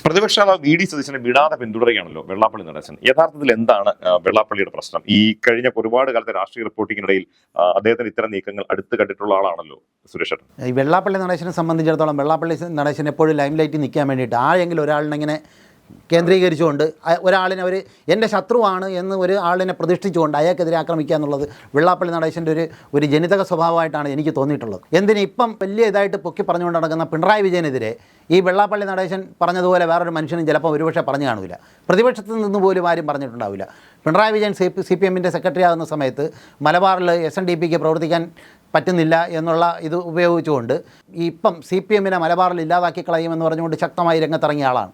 പ്രതിപക്ഷ നേതാവ് V D സതീശനെ വിടാതെ പിന്തുടരുകയാണല്ലോ വെള്ളാപ്പള്ളി നടേശൻ. യഥാർത്ഥത്തിൽ എന്താണ് വെള്ളാപ്പള്ളിയുടെ പ്രശ്നം? ഈ കഴിഞ്ഞ ഒരുപാട് കാലത്തെ രാഷ്ട്രീയ റിപ്പോർട്ടിങ്ങിനിടയിൽ അദ്ദേഹത്തിന് ഇത്തരം നീക്കങ്ങൾ അടുത്ത് കണ്ടിട്ടുള്ള ആളാണല്ലോ സുരേഷ്. ഈ വെള്ളാപ്പള്ളി നടേശനെ സംബന്ധിച്ചിടത്തോളം വെള്ളാപ്പള്ളി നടേശൻ എപ്പോഴും ലൈം ലൈറ്റിൽ നിൽക്കാൻ വേണ്ടിയിട്ട് ആരെങ്കിലും ഒരാളിനെങ്ങനെ കേന്ദ്രീകരിച്ചുകൊണ്ട് ഒരാളിനെ എൻ്റെ ശത്രുവാണ് എന്ന് ഒരു ആളിനെ പ്രതിഷ്ഠിച്ചുകൊണ്ട് അയാൾക്കെതിരെ ആക്രമിക്കുക എന്നുള്ളത് വെള്ളാപ്പള്ളി നടേശൻ്റെ ഒരു ജനിതക സ്വഭാവമായിട്ടാണ് എനിക്ക് തോന്നിയിട്ടുള്ളത്. എന്തിന് ഇപ്പം വലിയ ഇതായിട്ട് പൊക്കി പറഞ്ഞുകൊണ്ട് നടക്കുന്ന പിണറായി വിജയനെതിരെ ഈ വെള്ളാപ്പള്ളി നടേശൻ പറഞ്ഞതുപോലെ വേറൊരു മനുഷ്യനും ചിലപ്പോൾ ഒരുപക്ഷെ പറഞ്ഞു കാണില്ല. പ്രതിപക്ഷത്ത് നിന്ന് പോലും ആരും പറഞ്ഞിട്ടുണ്ടാവില്ല. പിണറായി വിജയൻ CPM-ൻ്റെ സെക്രട്ടറി ആകുന്ന സമയത്ത് മലബാറിൽ SNDP-ക്ക് പ്രവർത്തിക്കാൻ പറ്റുന്നില്ല എന്നുള്ള ഇത് ഉപയോഗിച്ചുകൊണ്ട് ഇപ്പം CPM-നെ മലബാറിൽ ഇല്ലാതാക്കി കളയുമെന്ന് പറഞ്ഞുകൊണ്ട് ശക്തമായി രംഗത്തിറങ്ങിയ ആളാണ്.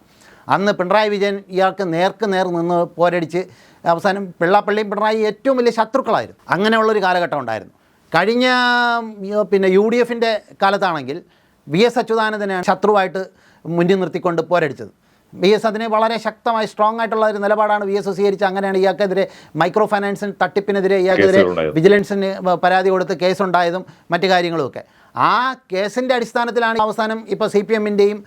അന്ന് പിണറായി വിജയൻ ഇയാൾക്ക് നേർക്ക് നേർ നിന്ന് പോരടിച്ച് അവസാനം വെള്ളാപ്പള്ളിയും പിണറായി ഏറ്റവും വലിയ ശത്രുക്കളായിരുന്നു. അങ്ങനെയുള്ളൊരു കാലഘട്ടം ഉണ്ടായിരുന്നു. കഴിഞ്ഞ UDF-ൻ്റെ കാലത്താണെങ്കിൽ VS അച്യുതാനന്ദനെയാണ് ശത്രുവായിട്ട് മുന്നിൽ നിർത്തിക്കൊണ്ട് പോരടിച്ചത്. VS അതിനെ വളരെ ശക്തമായി സ്ട്രോങ് ആയിട്ടുള്ള ഒരു നിലപാടാണ് VS സ്വീകരിച്ചത്. അങ്ങനെയാണ് ഇയാൾക്കെതിരെ മൈക്രോ ഫൈനാൻസിന് തട്ടിപ്പിനെതിരെ ഇയാൾക്കെതിരെ വിജിലൻസിന് പരാതി കൊടുത്ത് കേസുണ്ടായതും മറ്റു കാര്യങ്ങളുമൊക്കെ. ആ കേസിൻ്റെ അടിസ്ഥാനത്തിലാണ് അവസാനം ഇപ്പോൾ CPM-ൻ്റെയും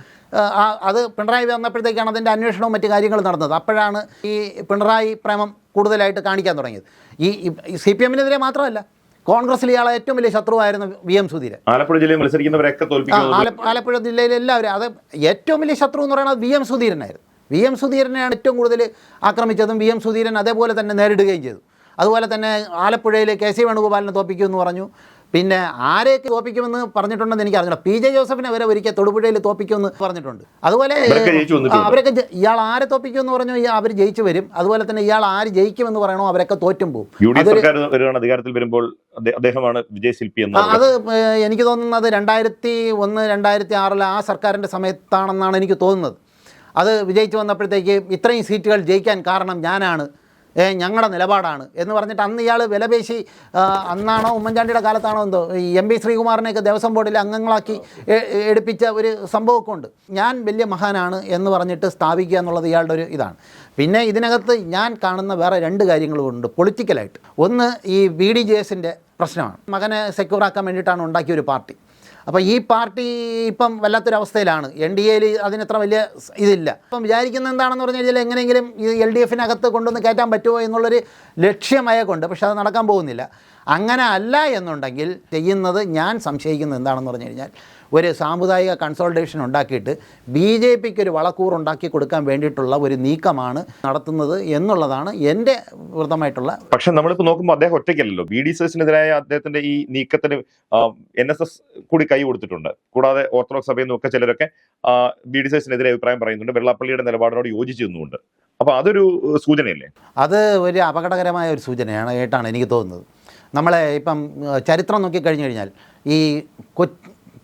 അത് പിണറായി വന്നപ്പോഴത്തേക്കാണ് അതിൻ്റെ അന്വേഷണവും മറ്റു കാര്യങ്ങളും നടന്നത്. അപ്പോഴാണ് ഈ പിണറായി പ്രേമം കൂടുതലായിട്ട് കാണിക്കാൻ തുടങ്ങിയത്. ഈ CPM-നെതിരെ മാത്രമല്ല, കോൺഗ്രസ്സിൽ ഇയാളെ ഏറ്റവും വലിയ ശത്രുവായിരുന്നു VM സുധീരൻ. ആലപ്പുഴ ജില്ലയിൽ മത്സരിക്കുന്നവരൊക്കെ ആലപ്പുഴ ജില്ലയിൽ എല്ലാവരും അത് ഏറ്റവും വലിയ ശത്രു എന്ന് പറയുന്നത് VM സുധീരനായിരുന്നു. VM സുധീരനെയാണ് ഏറ്റവും കൂടുതൽ ആക്രമിച്ചതും VM സുധീരൻ അതേപോലെ തന്നെ നേരിടുകയും ചെയ്തു. അതുപോലെ തന്നെ ആലപ്പുഴയിൽ KC വേണുഗോപാലിനെ തോപ്പിക്കുമെന്ന് പറഞ്ഞു. പിന്നെ ആരെയൊക്കെ തോപ്പിക്കുമെന്ന് പറഞ്ഞിട്ടുണ്ടെന്ന് എനിക്ക് അറിഞ്ഞില്ല. PJ ജോസഫിനെ വരെ ഒരിക്കൽ തൊടുപുഴയിൽ തോപ്പിക്കുമെന്ന് പറഞ്ഞിട്ടുണ്ട്. അതുപോലെ അവരൊക്കെ ഇയാൾ ആരെ തോപ്പിക്കുമെന്ന് പറഞ്ഞു അവർ ജയിച്ചു വരും. അതുപോലെ തന്നെ ഇയാൾ ആര് ജയിക്കുമെന്ന് പറയണോ അവരൊക്കെ തോറ്റും പോകും. അധികാരത്തിൽ വരുമ്പോൾ അദ്ദേഹമാണ് വിജയശില്പി എന്ന് അത് എനിക്ക് തോന്നുന്നത് 2001-2006 ആ സർക്കാരിൻ്റെ സമയത്താണെന്നാണ് എനിക്ക് തോന്നുന്നത്. അത് വിജയിച്ചു വന്നപ്പോഴത്തേക്ക് ഇത്രയും സീറ്റുകൾ ജയിക്കാൻ കാരണം ഞാനാണ്, ഞങ്ങളുടെ നിലപാടാണ് എന്ന് പറഞ്ഞിട്ട് അന്ന് ഇയാൾ വിലപേശി, അന്നാണോ ഉമ്മൻചാണ്ടിയുടെ കാലത്താണോ എന്തോ MP ശ്രീകുമാറിനെയൊക്കെ ദേവസ്വം ബോർഡിൽ അംഗങ്ങളാക്കി എടുപ്പിച്ച ഒരു സംഭവമൊക്കെ ഉണ്ട്. ഞാൻ വലിയ മഹാനാണ് എന്ന് പറഞ്ഞിട്ട് സ്ഥാപിക്കുക എന്നുള്ളത് ഇയാളുടെ ഒരു ഇതാണ്. പിന്നെ ഇതിനകത്ത് ഞാൻ കാണുന്ന വേറെ രണ്ട് കാര്യങ്ങളുമുണ്ട് പൊളിറ്റിക്കലായിട്ട്. ഒന്ന് ഈ BDJS-ൻ്റെ പ്രശ്നമാണ്. മകനെ സെക്യൂറാക്കാൻ വേണ്ടിയിട്ടാണ് ഉണ്ടാക്കിയ ഒരു പാർട്ടി. അപ്പോൾ ഈ പാർട്ടി ഇപ്പം വല്ലാത്തൊരവസ്ഥയിലാണ്. NDA-യിൽ അതിനത്ര വലിയ ഇതില്ല. ഇപ്പം വിചാരിക്കുന്നത് എന്താണെന്ന് പറഞ്ഞു കഴിഞ്ഞാൽ എങ്ങനെയെങ്കിലും ഈ LDF-നകത്ത് കൊണ്ടുവന്ന് കയറ്റാൻ പറ്റുമോ എന്നുള്ളൊരു ലക്ഷ്യമയക്കുണ്ട്. പക്ഷെ അത് നടക്കാൻ പോകുന്നില്ല. അങ്ങനെ അല്ല എന്നുണ്ടെങ്കിൽ ചെയ്യുന്നത് ഞാൻ സംശയിക്കുന്നത് എന്താണെന്ന് പറഞ്ഞു കഴിഞ്ഞാൽ ഒരു സാമുദായിക കൺസോൾട്ടേഷൻ ഉണ്ടാക്കിയിട്ട് BJP-ക്ക് ഒരു വളക്കൂറുണ്ടാക്കി കൊടുക്കാൻ വേണ്ടിയിട്ടുള്ള ഒരു നീക്കമാണ് നടത്തുന്നത് എന്നുള്ളതാണ് എൻ്റെ വൃത്തമായിട്ടുള്ള. പക്ഷെ നമ്മളിപ്പോൾ നോക്കുമ്പോൾ അദ്ദേഹം ഒറ്റയ്ക്കല്ലല്ലോ. VD സതീശനെതിരായ അദ്ദേഹത്തിൻ്റെ ഈ നീക്കത്തിന് NSS കൂടി കൈ കൊടുത്തിട്ടുണ്ട്. കൂടാതെ ഓർത്തഡോക്സ് സഭയിൽ നിന്നൊക്കെ ചിലരൊക്കെ VD സതീശനെതിരെ അഭിപ്രായം പറയുന്നുണ്ട്, വെള്ളാപ്പള്ളിയുടെ നിലപാടിനോട് യോജിച്ചു നിന്നുകൊണ്ട്. അപ്പോൾ അതൊരു സൂചനയല്ലേ? അത് ഒരു അപകടകരമായ ഒരു സൂചനയാണ് ആയിട്ടാണ് എനിക്ക് തോന്നുന്നത്. നമ്മളെ ഇപ്പം ചരിത്രം നോക്കിക്കഴിഞ്ഞു കഴിഞ്ഞാൽ ഈ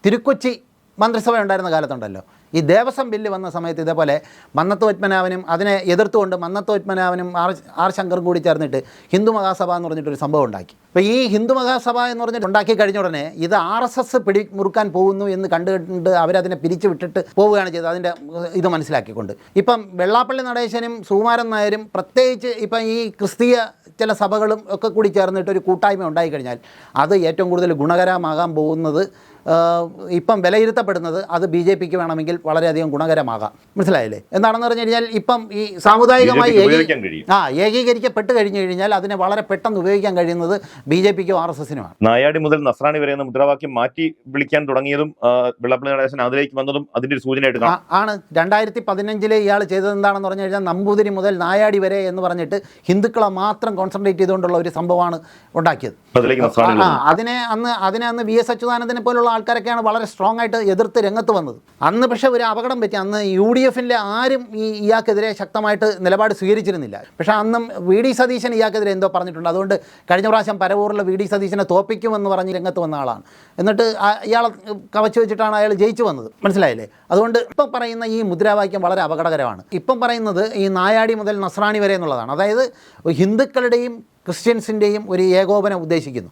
തിരുക്കൊച്ചി മന്ത്രിസഭ ഉണ്ടായിരുന്ന കാലത്തുണ്ടല്ലോ, ഈ ദേവസ്വം ബില്ല് വന്ന സമയത്ത് ഇതേപോലെ മന്നത്ത് പത്മനാഭനും അതിനെ എതിർത്തുകൊണ്ട് മന്നത്ത് പത്മനാഭനും ആർ ശങ്കറും കൂടി ചേർന്നിട്ട് ഹിന്ദു മഹാസഭ എന്ന് പറഞ്ഞിട്ടൊരു സംഭവം ഉണ്ടാക്കി. അപ്പോൾ ഈ ഹിന്ദു മഹാസഭ എന്ന് പറഞ്ഞിട്ട് ഉണ്ടാക്കി കഴിഞ്ഞ ഉടനെ ഇത് RSS പിടിമുറുക്കാൻ പോകുന്നു എന്ന് കണ്ടുകൊണ്ട് അവരതിനെ പിരിച്ചു വിട്ടിട്ട് പോവുകയാണ് ചെയ്തത്, അതിൻ്റെ ഇത് മനസ്സിലാക്കിക്കൊണ്ട്. ഇപ്പം വെള്ളാപ്പള്ളി നടേശനും സുകുമാരൻ നായരും പ്രത്യേകിച്ച് ഇപ്പം ഈ ക്രിസ്തീയ ചില സഭകളും ഒക്കെ കൂടി ചേർന്നിട്ട് ഒരു കൂട്ടായ്മ ഉണ്ടായിക്കഴിഞ്ഞാൽ അത് ഏറ്റവും കൂടുതൽ ഗുണകരമാകാൻ പോകുന്നത്, ഇപ്പം വിലയിരുത്തപ്പെടുന്നത് അത് BJP-ക്ക് വേണമെങ്കിൽ വളരെയധികം ഗുണകരമാകാം. മനസ്സിലായില്ലേ? എന്താണെന്ന് പറഞ്ഞു കഴിഞ്ഞാൽ ഇപ്പം ഈ സാമുദായികമായി ഏകീകരിക്കപ്പെട്ട് കഴിഞ്ഞു കഴിഞ്ഞാൽ അതിനെ വളരെ പെട്ടെന്ന് ഉപയോഗിക്കാൻ കഴിയുന്നത് BJP-ക്കും RSS-നുമാണ്. നായാടി മുതൽ നസ്രാണി വരെ എന്ന മുദ്രാവാക്യം മാറ്റി വിളിക്കാൻ തുടങ്ങിയതും വെള്ളാപ്പള്ളി നടേശൻ അതിലേക്ക് വന്നതും അതിൻ്റെ ഒരു സൂചനയായിട്ട് ആണ്. 2015 ഇയാൾ ചെയ്തത് എന്താണെന്ന് പറഞ്ഞു കഴിഞ്ഞാൽ നമ്പൂതിരി മുതൽ നായാടി വരെ എന്ന് പറഞ്ഞിട്ട് ഹിന്ദുക്കളെ മാത്രം കോൺസെൻട്രേറ്റ് ചെയ്തുകൊണ്ടുള്ള ഒരു സംഭവമാണ് ഉണ്ടാക്കിയത്. അതിനെ അന്ന് VS അച്യുതാനന്ദനെ പോലുള്ള ആൾക്കാരൊക്കെയാണ് വളരെ സ്ട്രോങ് ആയിട്ട് എതിർത്ത് രംഗത്ത് വന്നത്. അന്ന് പക്ഷേ ഒരു അപകടം പറ്റി. അന്ന് UDF-ൻ്റെ ആരും ഇയാൾക്കെതിരെ ശക്തമായിട്ട് നിലപാട് സ്വീകരിച്ചിരുന്നില്ല. പക്ഷേ അന്നും VD സതീശൻ ഇയാൾക്കെതിരെ എന്തോ പറഞ്ഞിട്ടുണ്ട്. അതുകൊണ്ട് കഴിഞ്ഞ പ്രാവശ്യം പരവൂരിൽ VD സതീശനെ തോപ്പിക്കുമെന്ന് പറഞ്ഞ് രംഗത്ത് വന്ന ആളാണ്. എന്നിട്ട് ഇയാളെ കവച്ച് വെച്ചിട്ടാണ് അയാൾ ജയിച്ചു വന്നത്. മനസ്സിലായില്ലേ? അതുകൊണ്ട് ഇപ്പം പറയുന്ന ഈ മുദ്രാവാക്യം വളരെ അപകടകരമാണ്. ഇപ്പം പറയുന്നത് ഈ നായാടി മുതൽ നസ്രാണി വരെ എന്നുള്ളതാണ്. അതായത് ഹിന്ദുക്കളുടെയും ക്രിസ്ത്യൻസിൻ്റെയും ഒരു ഏകോപനം ഉദ്ദേശിക്കുന്നു.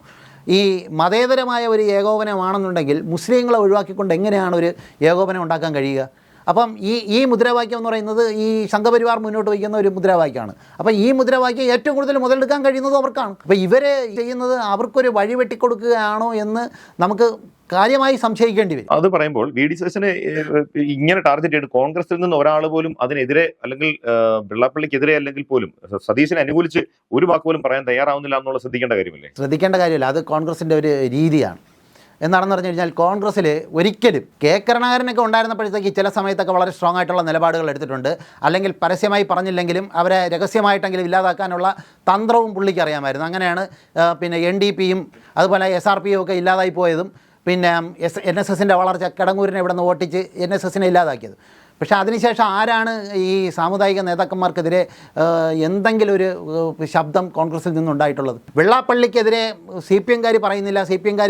ഈ മതേതരമായ ഒരു ഏകോപനമാണെന്നുണ്ടെങ്കിൽ മുസ്ലിങ്ങളെ ഒഴിവാക്കിക്കൊണ്ട് എങ്ങനെയാണ് ഒരു ഏകോപനം ഉണ്ടാക്കാൻ കഴിയുക? അപ്പം ഈ മുദ്രാവാക്യം എന്ന് പറയുന്നത് ഈ സംഘപരിവാർ മുന്നോട്ട് വയ്ക്കുന്ന ഒരു മുദ്രാവാക്യമാണ്. അപ്പം ഈ മുദ്രാവാക്യം ഏറ്റവും കൂടുതൽ മുതലെടുക്കാൻ കഴിയുന്നത് അവർക്കാണ്. അപ്പോൾ ഇവർ ചെയ്യുന്നത് അവർക്കൊരു വഴി വെട്ടിക്കൊടുക്കുകയാണോ എന്ന് നമുക്ക് കാര്യമായി സംശയിക്കേണ്ടി വരും. അത് പറയുമ്പോൾ വി.ഡി. സതീശനെ ഇങ്ങനെ ടാർഗറ്റ് ചെയ്ത് കോൺഗ്രസിൽ നിന്ന് ഒരാൾ പോലും അതിനെതിരെ അല്ലെങ്കിൽ വെള്ളാപ്പള്ളിക്കെതിരെ അല്ലെങ്കിൽ പോലും സതീശനെ അനുകൂലിച്ച് ഒരു വാക്ക് പോലും പറയാൻ തയ്യാറാവുന്നില്ല എന്നുള്ള ശ്രദ്ധിക്കേണ്ട കാര്യമല്ലേ? ശ്രദ്ധിക്കേണ്ട കാര്യമില്ല, അത് കോൺഗ്രസിൻ്റെ ഒരു രീതിയാണ്. എന്താണെന്ന് പറഞ്ഞു കഴിഞ്ഞാൽ കോൺഗ്രസ്സിൽ ഒരിക്കലും കെ കരുണാകരനൊക്കെ ഉണ്ടായിരുന്നപ്പോഴത്തേക്ക് ചില സമയത്തൊക്കെ വളരെ സ്ട്രോങ് ആയിട്ടുള്ള നിലപാടുകൾ എടുത്തിട്ടുണ്ട്. അല്ലെങ്കിൽ പരസ്യമായി പറഞ്ഞില്ലെങ്കിലും അവരെ രഹസ്യമായിട്ടെങ്കിലും ഇല്ലാതാക്കാനുള്ള തന്ത്രവും പുള്ളിക്ക് അറിയാമായിരുന്നു. അങ്ങനെയാണ് പിന്നെ NDPയും അതുപോലെ SRPയും ഒക്കെ ഇല്ലാതായി പോയതും പിന്നെ NSSൻ്റെ വളർച്ച കിടങ്ങൂരിനെ ഇവിടെ നിന്ന് ഓട്ടിച്ച് NSSനെ ഇല്ലാതാക്കിയത്. പക്ഷേ അതിനുശേഷം ആരാണ് ഈ സാമുദായിക നേതാക്കന്മാർക്കെതിരെ എന്തെങ്കിലും ഒരു ശബ്ദം കോൺഗ്രസിൽ നിന്നുണ്ടായിട്ടുള്ളത്? വെള്ളാപ്പള്ളിക്കെതിരെ CPM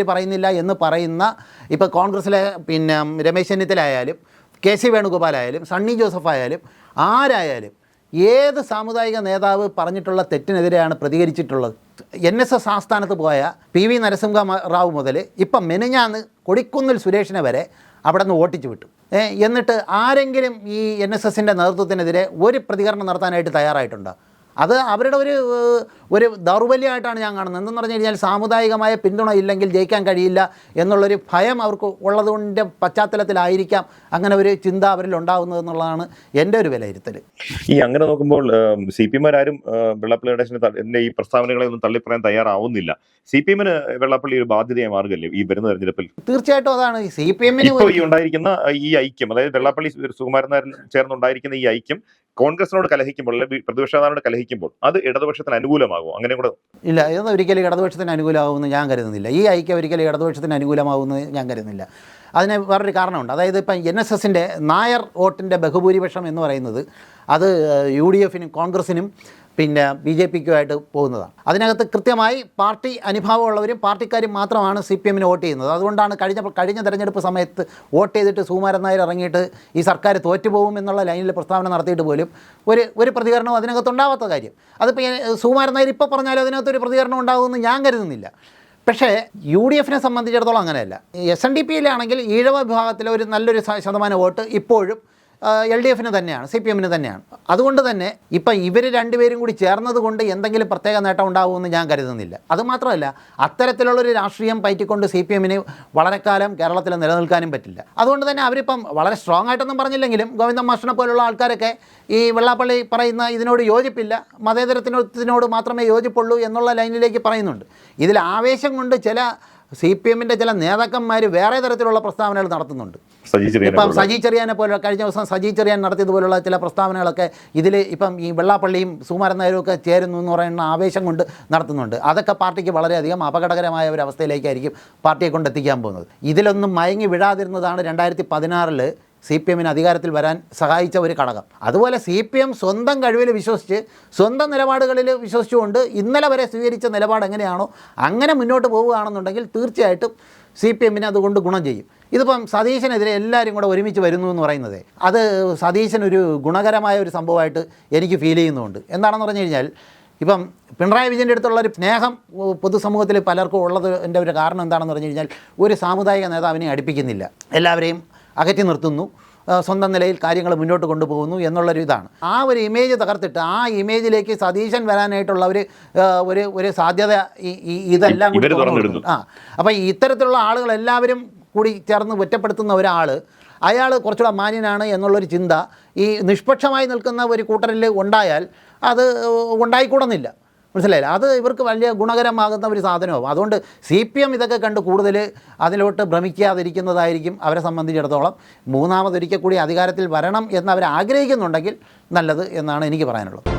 പറയുന്നില്ല എന്ന് പറയുന്ന ഇപ്പോൾ കോൺഗ്രസ്സിലെ പിന്നെ രമേശ് ചെന്നിത്തലായാലും KC വേണുഗോപാലായാലും സണ്ണി ജോസഫ് ആയാലും ആരായാലും ഏത് സാമുദായിക നേതാവ് പറഞ്ഞിട്ടുള്ള തെറ്റിനെതിരെയാണ് പ്രതികരിച്ചിട്ടുള്ളത്? NSS ആസ്ഥാനത്ത് പോയ PV നരസിംഹറാവു മുതൽ ഇപ്പം മെനിഞ്ഞാന്ന് കൊടിക്കുന്നിൽ സുരേഷിനെ വരെ അവിടെ നിന്ന് ഓട്ടിച്ചു വിട്ടു. എന്നിട്ട് ആരെങ്കിലും ഈ NSSൻ്റെ നേതൃത്വത്തിനെതിരെ ഒരു പ്രതികരണം നടത്താനായിട്ട് തയ്യാറായിട്ടുണ്ടോ? അത് അവരുടെ ഒരു ദൗർബല്യമായിട്ടാണ് ഞാൻ കാണുന്നത്. എന്തെന്ന് പറഞ്ഞു കഴിഞ്ഞാൽ സാമുദായികമായ പിന്തുണ ഇല്ലെങ്കിൽ ജയിക്കാൻ കഴിയില്ല എന്നുള്ളൊരു ഭയം അവർക്ക് ഉള്ളതുകൊണ്ട് പശ്ചാത്തലത്തിലായിരിക്കാം അങ്ങനെ ഒരു ചിന്ത അവരിൽ ഉണ്ടാകുന്നതെന്നുള്ളതാണ് എൻ്റെ ഒരു വിലയിരുത്തൽ. ഈ അങ്ങനെ നോക്കുമ്പോൾ CPM-മാരും വെള്ളാപ്പള്ളി നടേശൻ്റെ ഈ പ്രസ്താവനകളെ ഒന്നും തള്ളിപ്പറയാൻ തയ്യാറാവുന്നില്ല. CPM-ന് വെള്ളാപ്പള്ളി ഒരു ബാധ്യതയായി മാറുകയല്ലേ ഈ വരുന്ന തെരഞ്ഞെടുപ്പിൽ? തീർച്ചയായിട്ടും അതാണ് CPM-ന് ഇപ്പോൾ ഈ ഉണ്ടായിരിക്കുന്ന ഈ ഐക്യം, അതായത് വെള്ളാപ്പള്ളി സുകുമാരൻ നായർ ചേർന്നുണ്ടായിരിക്കുന്ന ഈ ഐക്യം കോൺഗ്രസിനോട് കലഹിക്കുമ്പോൾ അല്ലെങ്കിൽ പ്രതിപക്ഷ നേതാവിനോട് കലഹിക്കുമ്പോൾ അത് ഇടതുപക്ഷത്തിന് അനുകൂലമാകും? അങ്ങനെ കൂടെ ഇല്ല, ഇതൊന്നും ഒരിക്കലും ഇടതുപക്ഷത്തിന് അനുകൂലമാകുമെന്ന് ഞാൻ കരുതുന്നില്ല. ഈ ഐക്യം ഒരിക്കലും ഇടതുപക്ഷത്തിന് അനുകൂലമാകുമെന്ന് ഞാൻ കരുതുന്നില്ല. അതിന് വേറൊരു കാരണമുണ്ട്. അതായത് ഇപ്പം NSSൻ്റെ നായർ വോട്ടിൻ്റെ ബഹുഭൂരിപക്ഷം എന്ന് പറയുന്നത് അത് UDFനും കോൺഗ്രസിനും പിന്നെ BJPക്കുമായിട്ട് പോകുന്നതാണ്. അതിനകത്ത് കൃത്യമായി പാർട്ടി അനുഭാവമുള്ളവരും പാർട്ടിക്കാരും മാത്രമാണ് CPM-ന് വോട്ട് ചെയ്യുന്നത്. അതുകൊണ്ടാണ് കഴിഞ്ഞ തെരഞ്ഞെടുപ്പ് സമയത്ത് വോട്ട് ചെയ്തിട്ട് സുകുമാരൻ നായർ ഇറങ്ങിയിട്ട് ഈ സർക്കാർ തോറ്റുപോകും എന്നുള്ള ലൈനിൽ പ്രസ്താവന നടത്തിയിട്ട് പോലും ഒരു പ്രതികരണവും അതിനകത്തുണ്ടാവാത്ത കാര്യം. അതിപ്പോൾ സുകുമാരൻ നായർ ഇപ്പോൾ പറഞ്ഞാലും അതിനകത്തൊരു പ്രതികരണം ഉണ്ടാകുമെന്ന് ഞാൻ കരുതുന്നില്ല. പക്ഷേ UDFനെ സംബന്ധിച്ചിടത്തോളം അങ്ങനെയല്ല. SNDPയിലാണെങ്കിൽ ഈഴവ വിഭാഗത്തിലെ ഒരു നല്ലൊരു ശതമാനം വോട്ട് ഇപ്പോഴും LDFന് തന്നെയാണ്, CPM-ന് തന്നെയാണ്. അതുകൊണ്ട് തന്നെ ഇപ്പം ഇവർ രണ്ടുപേരും കൂടി ചേർന്നത് കൊണ്ട് എന്തെങ്കിലും പ്രത്യേക നേട്ടം ഉണ്ടാകുമെന്ന് ഞാൻ കരുതുന്നില്ല. അതുമാത്രമല്ല, അത്തരത്തിലുള്ളൊരു രാഷ്ട്രീയം പയറ്റിക്കൊണ്ട് CPM-ന് വളരെ കാലം കേരളത്തിൽ നിലനിൽക്കാനും പറ്റില്ല. അതുകൊണ്ട് തന്നെ അവരിപ്പം വളരെ സ്ട്രോങ് ആയിട്ടൊന്നും പറഞ്ഞില്ലെങ്കിലും ഗോവിന്ദൻ മാഷിനെ പോലുള്ള ആൾക്കാരൊക്കെ ഈ വെള്ളാപ്പള്ളി പറയുന്ന ഇതിനോട് യോജിപ്പില്ല, മതേതരത്തിനോട് മാത്രമേ യോജിപ്പുള്ളൂ എന്നുള്ള ലൈനിലേക്ക് പറയുന്നുണ്ട്. ഇതിൽ ആവേശം കൊണ്ട് ചില CPM-ൻ്റെ ചില നേതാക്കന്മാർ വേറെ തരത്തിലുള്ള പ്രസ്താവനകൾ നടത്തുന്നുണ്ട്. ഇപ്പം സജി ചെറിയാനെ പോലെ കഴിഞ്ഞ ദിവസം സജി ചെറിയാൻ നടത്തിയതുപോലുള്ള ചില പ്രസ്താവനകളൊക്കെ ഇതിൽ ഇപ്പം ഈ വെള്ളാപ്പള്ളിയും സുകുമാരൻ നായരും ഒക്കെ ചേരുന്നു എന്ന് പറയുന്ന ആവേശം കൊണ്ട് നടത്തുന്നുണ്ട്. അതൊക്കെ പാർട്ടിക്ക് വളരെയധികം അപകടകരമായ ഒരു അവസ്ഥയിലേക്കായിരിക്കും പാർട്ടിയെ കൊണ്ടെത്തിക്കാൻ പോകുന്നത്. ഇതിലൊന്നും മയങ്ങി വിടാതിരുന്നതാണ് 2016 CPM-ന് അധികാരത്തിൽ വരാൻ സഹായിച്ച ഒരു ഘടകം. അതുപോലെ CPM സ്വന്തം കഴിവിൽ വിശ്വസിച്ച് സ്വന്തം നിലപാടുകളിൽ വിശ്വസിച്ചുകൊണ്ട് ഇന്നലെ വരെ സ്വീകരിച്ച നിലപാട് എങ്ങനെയാണോ അങ്ങനെ മുന്നോട്ട് പോവുകയാണെന്നുണ്ടെങ്കിൽ തീർച്ചയായിട്ടും CPM-ന് അതുകൊണ്ട് ഗുണം ചെയ്യും. ഇതിപ്പം സതീശനെതിരെ എല്ലാവരും കൂടെ ഒരുമിച്ച് വരുന്നു എന്ന് പറയുന്നത് അത് സതീശനൊരു ഗുണകരമായ ഒരു സംഭവമായിട്ട് എനിക്ക് ഫീൽ ചെയ്യുന്നുണ്ട്. എന്താണെന്ന് പറഞ്ഞു കഴിഞ്ഞാൽ ഇപ്പം പിണറായി വിജയൻ്റെ അടുത്തുള്ളൊരു സ്നേഹം പൊതുസമൂഹത്തിൽ പലർക്കും ഉള്ളതിൻ്റെ ഒരു കാരണം എന്താണെന്ന് പറഞ്ഞു കഴിഞ്ഞാൽ ഒരു സാമുദായിക നേതാവിനെ അടുപ്പിക്കുന്നില്ല, എല്ലാവരെയും അകറ്റി നിർത്തുന്നു, സ്വന്തം നിലയിൽ കാര്യങ്ങൾ മുന്നോട്ട് കൊണ്ടുപോകുന്നു എന്നുള്ളൊരു ഇതാണ്. ആ ഒരു ഇമേജ് തകർത്തിട്ട് ആ ഇമേജിലേക്ക് സതീശൻ വരാനായിട്ടുള്ള ഒരു സാധ്യത ഇതെല്ലാം കൂടി തുറന്നു. അപ്പോൾ ഇത്തരത്തിലുള്ള ആളുകളെല്ലാവരും കൂടി ചേർന്ന് ഒറ്റപ്പെടുത്തുന്ന ഒരാൾ അയാൾ കുറച്ചുകൂടെ മാന്യനാണ് എന്നുള്ളൊരു ചിന്ത ഈ നിഷ്പക്ഷമായി നിൽക്കുന്ന ഒരു കൂട്ടരിൽ ഉണ്ടായാൽ അത് ഉണ്ടായിക്കൂടുന്നില്ല. മനസ്സിലായില്ല, അത് ഇവർക്ക് വലിയ ഗുണകരമാകുന്ന ഒരു സാധനവും. അതുകൊണ്ട് CPM ഇതൊക്കെ കണ്ട് കൂടുതൽ അതിലോട്ട് ഭ്രമിക്കാതിരിക്കുന്നതായിരിക്കും അവരെ സംബന്ധിച്ചിടത്തോളം. മൂന്നാമതൊരിക്കൽ കൂടി അധികാരത്തിൽ വരണം എന്ന് അവർ ആഗ്രഹിക്കുന്നുണ്ടെങ്കിൽ നല്ലത് എന്നാണ് എനിക്ക് പറയാനുള്ളത്.